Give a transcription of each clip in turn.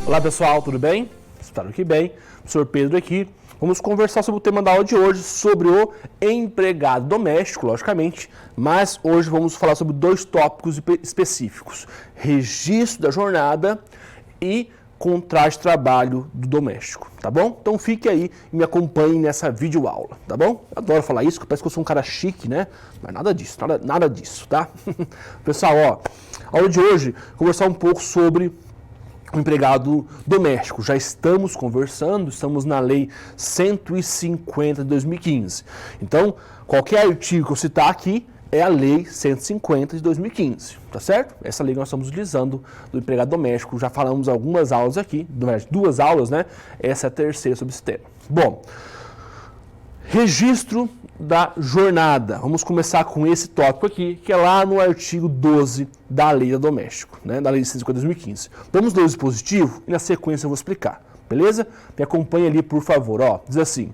Olá pessoal, tudo bem? Espero que bem. Professor Pedro aqui. Vamos conversar sobre o tema da aula de hoje, sobre o empregado doméstico, logicamente, mas hoje vamos falar sobre dois tópicos específicos: registro da jornada e contrato de trabalho do doméstico, tá bom? Então fique aí e me acompanhe nessa videoaula, tá bom? Eu adoro falar isso, parece que eu sou um cara chique, né? Mas nada disso, nada disso, tá? Pessoal, ó, a aula de hoje, conversar um pouco sobre o empregado doméstico. Já estamos conversando, estamos na Lei 150 de 2015. Então, qualquer artigo que eu citar aqui é a Lei 150 de 2015, tá certo? Essa lei que nós estamos utilizando do empregado doméstico. Já falamos algumas aulas aqui, duas aulas, né? Essa é a terceira sobre esse tema. Bom, registro da jornada. Vamos começar com esse tópico aqui, que é lá no artigo 12 da Lei do Doméstico, né, da Lei 150 de 2015. Vamos ler o dispositivo e na sequência eu vou explicar, beleza? Me acompanhe ali, por favor. Ó, diz assim: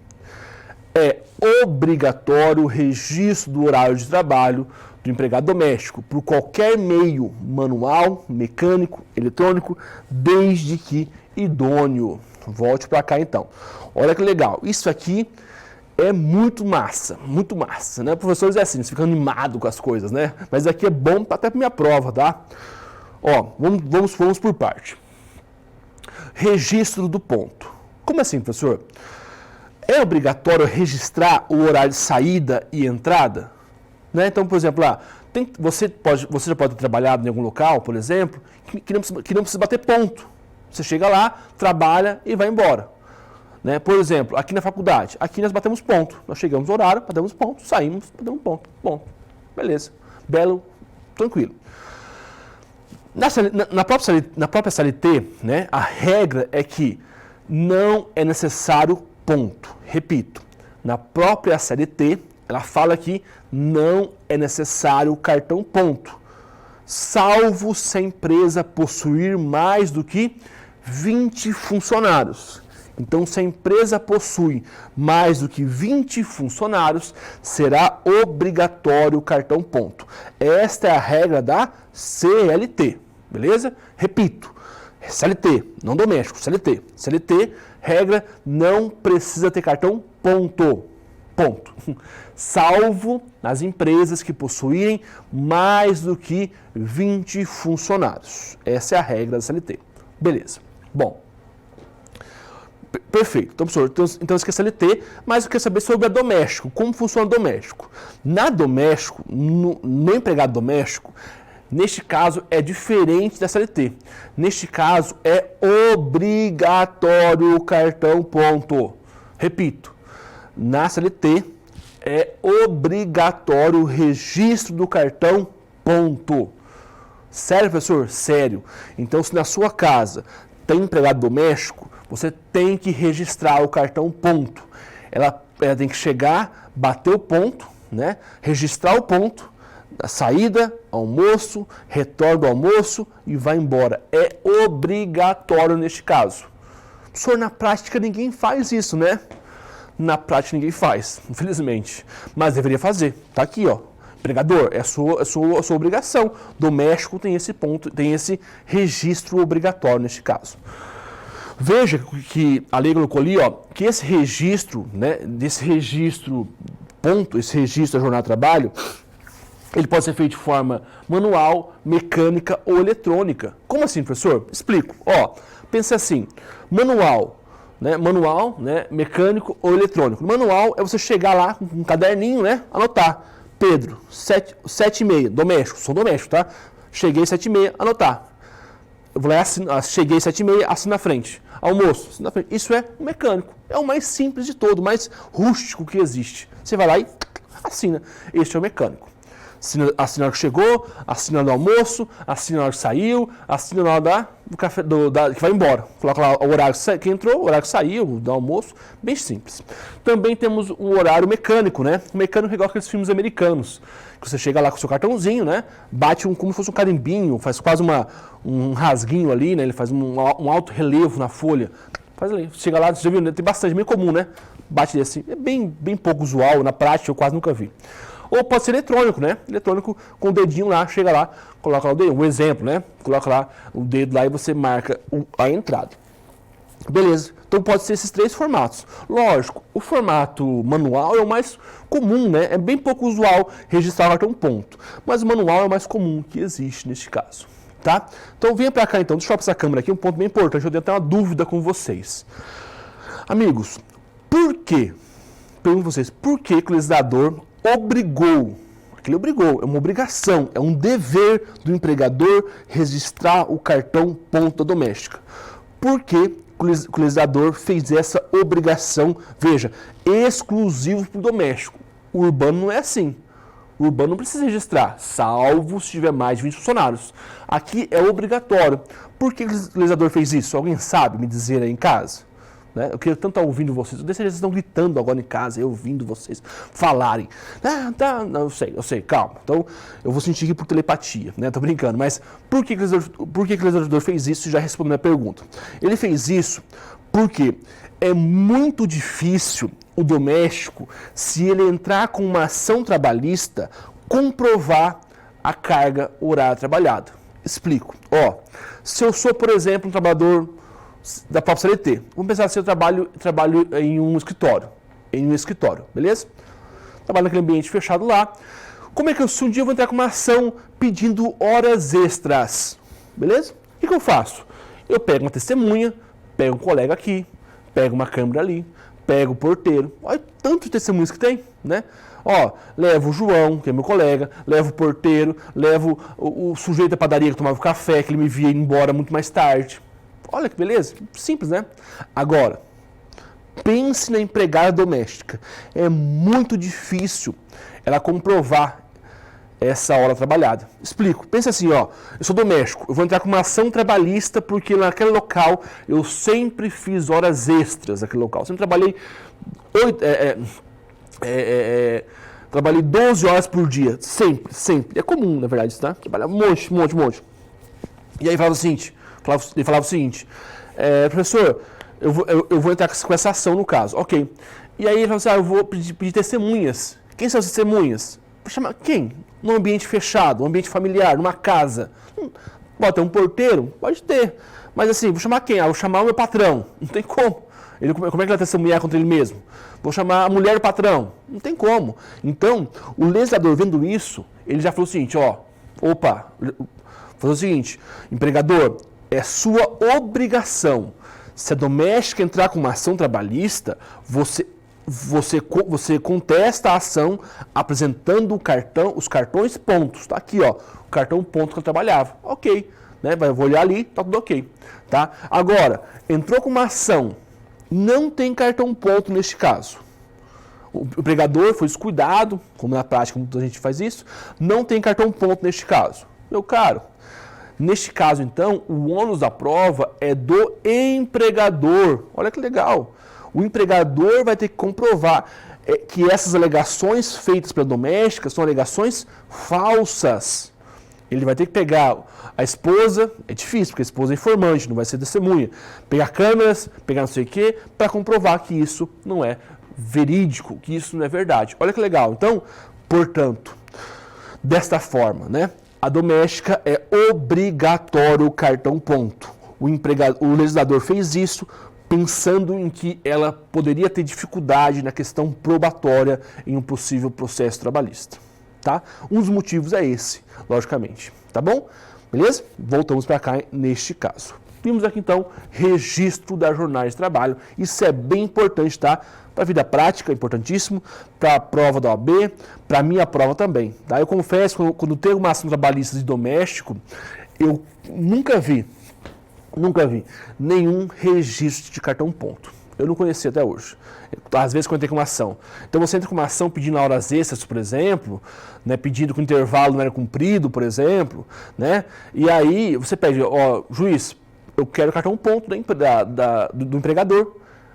é obrigatório o registro do horário de trabalho do empregado doméstico por qualquer meio manual, mecânico, eletrônico, desde que idôneo. Volte para cá então. Olha que legal. Isso aqui é muito massa, né? Professores é assim, eles ficam animados com as coisas, né? Mas aqui é bom até para minha prova, tá? Ó, vamos por parte. Registro do ponto. Como assim, professor? É obrigatório registrar o horário de saída e entrada? Né? Então, por exemplo, lá, você já pode ter trabalhado em algum local, por exemplo, que não precisa bater ponto. Você chega lá, trabalha e vai embora. Né? Por exemplo, aqui na faculdade, aqui nós batemos ponto. Nós chegamos no horário, batemos ponto, saímos, batemos ponto. Ponto. Beleza. Belo, tranquilo. Na própria CLT, né, a regra é que não é necessário ponto. Repito, na própria CLT, ela fala que não é necessário cartão ponto, salvo se a empresa possuir mais do que 20 funcionários. Então, se a empresa possui mais do que 20 funcionários, será obrigatório o cartão ponto. Esta é a regra da CLT, beleza? Repito, CLT, não doméstico, CLT. CLT, regra, não precisa ter cartão ponto. Ponto. Salvo nas empresas que possuírem mais do que 20 funcionários. Essa é a regra da CLT. Beleza. Bom. Perfeito. Então, professor, então esquece a CLT, mas eu quero saber sobre a doméstico. Como funciona o doméstico? Na doméstico, no empregado doméstico, neste caso é diferente da CLT. Neste caso é obrigatório o cartão ponto. Repito, na CLT é obrigatório o registro do cartão ponto. Sério, professor? Sério. Então, se na sua casa tem empregado doméstico, você tem que registrar o cartão ponto. Ela tem que chegar, bater o ponto, né? Registrar o ponto, a saída, almoço, retorno do almoço e vai embora. É obrigatório neste caso. Professor, na prática ninguém faz isso, né? Na prática ninguém faz, infelizmente. Mas deveria fazer. Tá aqui, ó. Empregador, é a sua obrigação. Doméstico tem esse ponto, tem esse registro obrigatório neste caso. Veja que a lei colocou ali, ó, que esse registro, né, desse registro ponto, esse registro da jornada de trabalho, ele pode ser feito de forma manual, mecânica ou eletrônica. Como assim, professor? Explico. Ó, pensa assim, manual, né, mecânico ou eletrônico. Manual é você chegar lá com um caderninho, né, anotar. Pedro, 7h30, doméstico, sou doméstico, tá? Cheguei 7h30, anotar. Eu vou lá, cheguei 7h30, assino na frente. Almoço, assino na frente. Isso é o mecânico. É o mais simples de todo, o mais rústico que existe. Você vai lá e assina. Este é o mecânico. Assina na hora que chegou, assina no almoço, assina na hora que saiu, assina na hora do café, que vai embora. Coloca lá o horário que entrou, o horário que saiu, do almoço, bem simples. Também temos o horário mecânico, né? O mecânico é igual aqueles filmes americanos, que você chega lá com o seu cartãozinho, né? Bate como se fosse um carimbinho, faz quase um rasguinho ali, né? Ele faz um alto relevo na folha. Faz ali, chega lá, você já viu, tem bastante, bem comum, né? Bate assim, é bem pouco usual, na prática eu quase nunca vi. Ou pode ser eletrônico, né? Eletrônico com o dedinho lá, chega lá, coloca lá o dedo, um exemplo, né? Coloca lá o dedo lá e você marca a entrada. Beleza, então pode ser esses 3 formatos. Lógico, o formato manual é o mais comum, né? É bem pouco usual registrar o cartão ponto, mas o manual é o mais comum que existe neste caso, tá? Então venha para cá então, deixa eu passar essa câmera aqui, um ponto bem importante, eu tenho até uma dúvida com vocês. Amigos, por quê? Pergunto vocês, por que o legislador obrigou, ele obrigou, é uma obrigação, é um dever do empregador registrar o cartão ponto da doméstica? Por que o legislador fez essa obrigação, veja, exclusivo para o doméstico? O urbano não é assim. O urbano não precisa registrar, salvo se tiver mais de 20 funcionários. Aqui é obrigatório. Por que o legislador fez isso? Alguém sabe me dizer aí em casa? Né? Eu queria tanto estar ouvindo vocês. Eu vocês estão gritando agora em casa, eu ouvindo vocês falarem. Ah, tá, não, eu sei, calma. Então, eu vou sentir aqui por telepatia, né? Tô brincando. Mas por que o legislador fez isso? Já respondendo a pergunta. Ele fez isso porque é muito difícil o doméstico, se ele entrar com uma ação trabalhista, comprovar a carga horária trabalhada. Explico. Ó, se eu sou, por exemplo, um trabalhador da própria CLT. Vamos pensar se eu trabalho em um escritório. Beleza? Trabalho naquele ambiente fechado lá. Como é que se um dia eu vou entrar com uma ação pedindo horas extras? Beleza? O que eu faço? Eu pego uma testemunha, pego um colega aqui, pego uma câmera ali, pego o porteiro. Olha tantos testemunhos que tem, né? Ó, levo o João, que é meu colega, levo o porteiro, levo o sujeito da padaria que tomava café, que ele me via ir embora muito mais tarde. Olha que beleza, simples, né? Agora, pense na empregada doméstica. É muito difícil ela comprovar essa hora trabalhada. Explico. Pensa assim, ó, eu sou doméstico, eu vou entrar com uma ação trabalhista porque naquele local eu sempre fiz horas extras naquele local. Eu sempre trabalhei trabalhei 12 horas por dia, sempre. É comum, na verdade, tá? Trabalhar um monte. E aí ele falava o seguinte, professor, eu vou entrar com essa ação no caso, ok. E aí ele falou assim, eu vou pedir testemunhas. Quem são as testemunhas? Vou chamar quem? Num ambiente fechado, um ambiente familiar, numa casa. Pode ter um porteiro? Pode ter. Mas assim, vou chamar quem? Vou chamar o meu patrão. Não tem como. Como é que ele vai testemunhar contra ele mesmo? Vou chamar a mulher do patrão. Não tem como. Então, o legislador vendo isso, ele já falou o seguinte, falou o seguinte, empregador, é sua obrigação. Se a doméstica entrar com uma ação trabalhista, você contesta a ação apresentando os cartões pontos. Está aqui, ó, o cartão ponto que eu trabalhava. Ok, né? Eu vou olhar ali, tá tudo ok. Tá? Agora, entrou com uma ação, não tem cartão ponto neste caso. O empregador foi descuidado, como na prática muita gente faz isso, não tem cartão ponto neste caso. Meu caro, neste caso, então, o ônus da prova é do empregador. Olha que legal. O empregador vai ter que comprovar que essas alegações feitas pela doméstica são alegações falsas. Ele vai ter que pegar a esposa, é difícil, porque a esposa é informante, não vai ser testemunha, pegar câmeras, pegar não sei o quê, para comprovar que isso não é verídico, que isso não é verdade. Olha que legal. Então, portanto, desta forma, né? A doméstica é obrigatório o cartão ponto. O legislador fez isso pensando em que ela poderia ter dificuldade na questão probatória em um possível processo trabalhista. Tá? Um dos motivos é esse, logicamente. Tá bom? Beleza? Voltamos para cá neste caso. Vimos aqui então registro da jornada de trabalho. Isso é bem importante, tá? Para a vida prática, é importantíssimo. Para a prova da OAB, para a minha prova também. Tá? Eu confesso, quando tenho uma ação trabalhista de doméstico, eu nunca vi nenhum registro de cartão ponto. Eu não conhecia até hoje. Às vezes quando eu entrei com uma ação. Então você entra com uma ação pedindo horas extras, por exemplo, né, pedindo que o intervalo não era cumprido, por exemplo, né? E aí você pede, juiz, eu quero cartão ponto do empregador.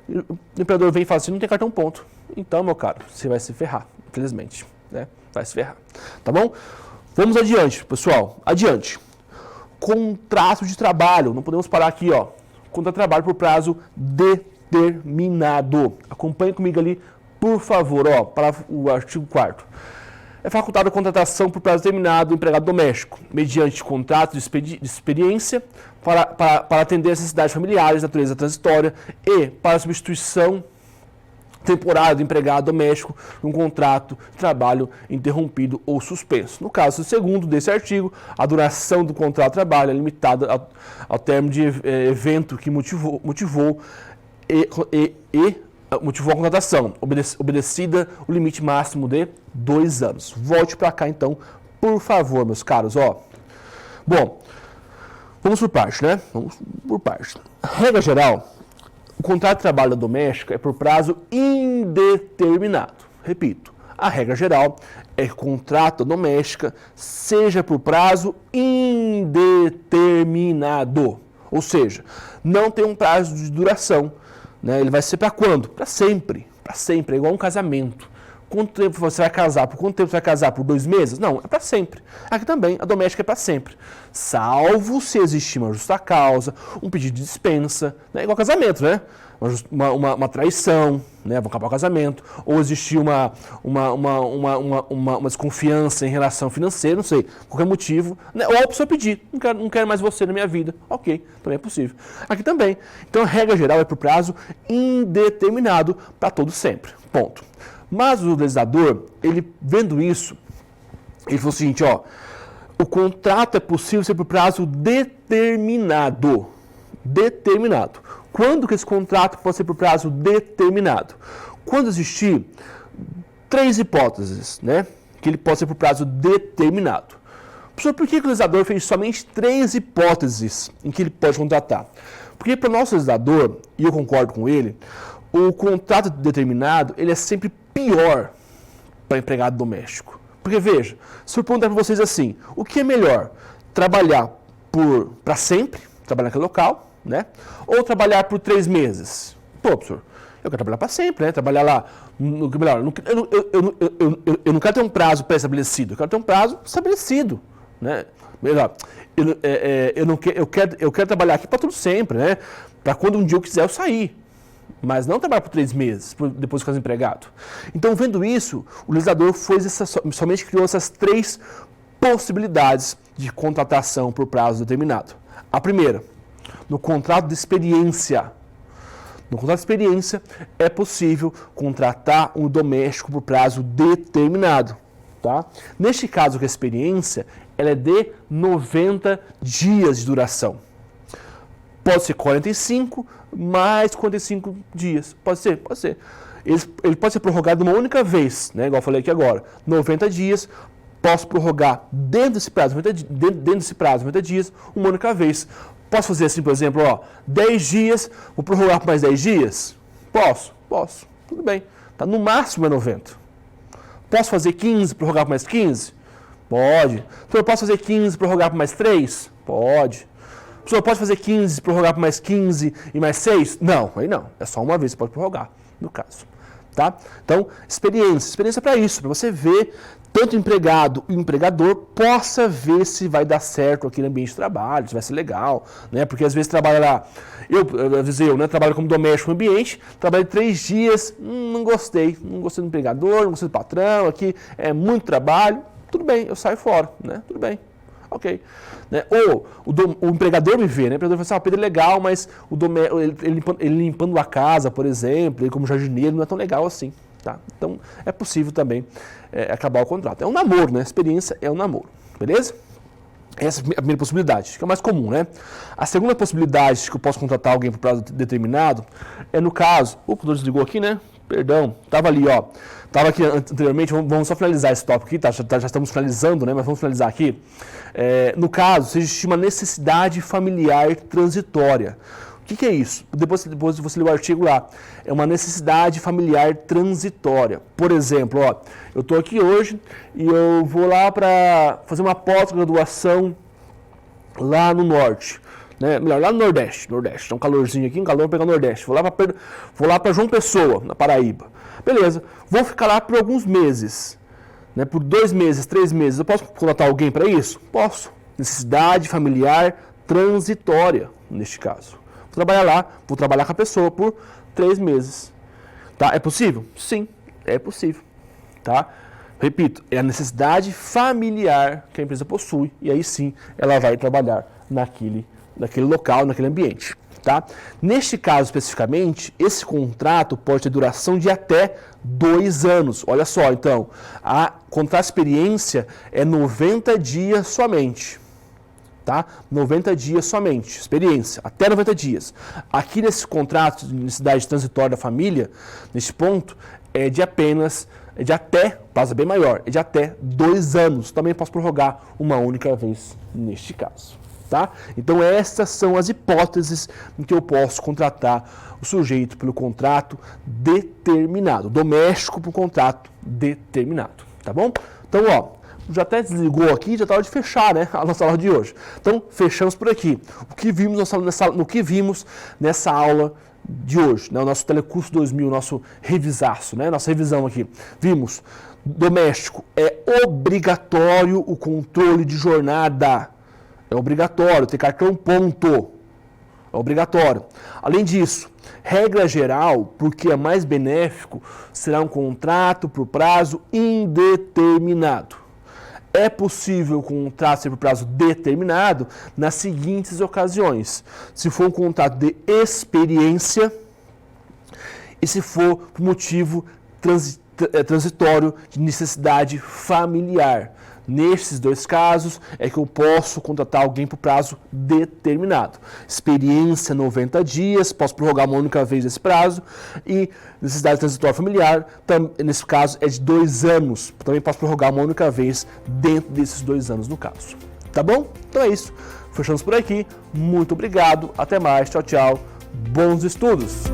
E o empregador vem e fala assim, não tem cartão ponto. Então, meu caro, você vai se ferrar, infelizmente, né? Vai se ferrar. Tá bom? Vamos adiante, pessoal. Adiante. Contrato de trabalho. Não podemos parar aqui, ó. Contrato de trabalho por prazo determinado. Acompanhe comigo ali, por favor, ó, para o artigo 4º. é facultada a contratação por prazo determinado do empregado doméstico, mediante contrato de experiência para atender às necessidades familiares de natureza transitória e para substituição temporária do empregado doméstico num contrato de trabalho interrompido ou suspenso. No caso segundo desse artigo, a duração do contrato de trabalho é limitada ao termo de evento que motivou a contratação, obedecida o limite máximo de 2 anos. Volte para cá, então, por favor, meus caros. Bom, vamos por parte, né? Vamos por parte. Regra geral, o contrato de trabalho doméstica é por prazo indeterminado. Repito, a regra geral é que o contrato doméstica seja por prazo indeterminado. Ou seja, não tem um prazo de duração. Né? Ele vai ser para quando? Para sempre. Para sempre. É igual um casamento. Quanto tempo você vai casar? Por quanto tempo você vai casar? Por 2 meses? Não, é para sempre. Aqui também, a doméstica é para sempre. Salvo se existir uma justa causa, um pedido de dispensa, né? Igual casamento, né? Uma traição, né? Vão acabar o casamento, ou existir uma desconfiança em relação financeira, não sei, qualquer motivo, né? Ou a pessoa pedir, não quero mais você na minha vida. Ok, também é possível. Aqui também. Então, a regra geral é por prazo indeterminado para todo sempre. Ponto. Mas o legislador, ele vendo isso, ele falou o seguinte, o contrato é possível ser por prazo determinado. Determinado. Quando que esse contrato pode ser por prazo determinado? Quando existir 3 hipóteses, né, que ele pode ser por prazo determinado. Professor, por que o legislador fez somente 3 hipóteses em que ele pode contratar? Porque para o nosso legislador, e eu concordo com ele, o contrato determinado, ele é sempre pior para empregado doméstico. Porque, veja, se eu perguntar para vocês assim, o que é melhor? Trabalhar para sempre, trabalhar naquele local, né? Ou trabalhar por 3 meses? Pô, professor, eu quero trabalhar para sempre, né? Trabalhar lá, melhor, eu não quero ter um prazo pré-estabelecido, eu quero ter um prazo estabelecido, né? Melhor, eu quero trabalhar aqui para tudo sempre, né? Para quando um dia eu quiser eu sair. Mas não trabalhar por 3 meses, depois de ficar desempregado. Então, vendo isso, o legislador somente criou essas 3 possibilidades de contratação por prazo determinado. A primeira, no contrato de experiência. No contrato de experiência, é possível contratar um doméstico por prazo determinado. Tá? Neste caso, a experiência ela é de 90 dias de duração. Pode ser 45, mais 45 dias. Pode ser, pode ser. Ele pode ser prorrogado uma única vez, né? Igual eu falei aqui agora. 90 dias, posso prorrogar dentro desse prazo, 90 dias, uma única vez. Posso fazer assim, por exemplo, 10 dias, vou prorrogar por mais 10 dias? Posso. Tudo bem. Tá, no máximo é 90. Posso fazer 15, prorrogar por mais 15? Pode. Então eu posso fazer 15, prorrogar por mais 3? Pode. O senhor pode fazer 15, prorrogar por mais 15 e mais 6? Não, aí não. É só uma vez que você pode prorrogar, no caso. Tá? Então, experiência para isso, para você ver, tanto o empregado e o empregador possa ver se vai dar certo aqui no ambiente de trabalho, se vai ser legal, né? Porque às vezes trabalha lá, eu trabalho como doméstico no ambiente, trabalho 3 dias, não gostei do empregador, não gostei do patrão, aqui é muito trabalho, tudo bem, eu saio fora, né? Tudo bem. Ok. Né? Ou o empregador me vê, né? O empregador fala assim, Pedro é legal, mas ele limpando a casa, por exemplo, ele como jardineiro não é tão legal assim. Tá? Então é possível também acabar o contrato. É um namoro, né? A experiência é um namoro. Beleza? Essa é a primeira possibilidade, que é mais comum, né? A segunda possibilidade que eu posso contratar alguém por prazo determinado é no caso... O computador desligou aqui, né? Perdão. Estava ali, Estava aqui anteriormente, vamos só finalizar esse tópico aqui, tá? Já estamos finalizando, né? Mas vamos finalizar aqui. No caso, se existe uma necessidade familiar transitória. O que é isso? Depois você lê o artigo lá. É uma necessidade familiar transitória. Por exemplo, eu estou aqui hoje e eu vou lá para fazer uma pós-graduação lá no norte. Né? Melhor, lá no Nordeste. Tem um calorzinho aqui, um calor, vou pegar o Nordeste. Vou lá para João Pessoa, na Paraíba. Beleza. Vou ficar lá por alguns meses. Né? Por 2 meses, 3 meses. Eu posso contratar alguém para isso? Posso. Necessidade familiar transitória, neste caso. Vou trabalhar lá, vou trabalhar com a pessoa por 3 meses. Tá? É possível? Sim, é possível. Tá? Repito, é a necessidade familiar que a empresa possui e aí sim ela vai trabalhar naquele local, naquele ambiente. Tá? Neste caso especificamente, esse contrato pode ter duração de até 2 anos. Olha só, então, a contrato de experiência é 90 dias somente. Tá? 90 dias somente, experiência, até 90 dias. Aqui nesse contrato de necessidade transitória da família, nesse ponto, é de até, prazo bem maior, é de até 2 anos. Também posso prorrogar uma única vez neste caso. Tá? Então essas são as hipóteses em que eu posso contratar o sujeito pelo contrato determinado, doméstico por contrato determinado, tá bom? Então, ó, já até desligou aqui, já está hora de fechar, né, a nossa aula de hoje. Então, fechamos por aqui. O que vimos nessa aula de hoje, né, o nosso Telecurso 2000, nosso revisaço, né, nossa revisão aqui. Vimos, doméstico, é obrigatório o controle de jornada. É obrigatório ter cartão ponto. É obrigatório. Além disso, regra geral, porque é mais benéfico, será um contrato por prazo indeterminado. É possível o contrato ser por prazo determinado nas seguintes ocasiões. Se for um contrato de experiência e se for por motivo transitório de necessidade familiar. Nesses 2 casos é que eu posso contratar alguém por prazo determinado. Experiência 90 dias, posso prorrogar uma única vez esse prazo. E necessidade transitória familiar, nesse caso é de 2 anos. Também posso prorrogar uma única vez dentro desses 2 anos no caso. Tá bom? Então é isso. Fechamos por aqui. Muito obrigado. Até mais. Tchau, tchau. Bons estudos!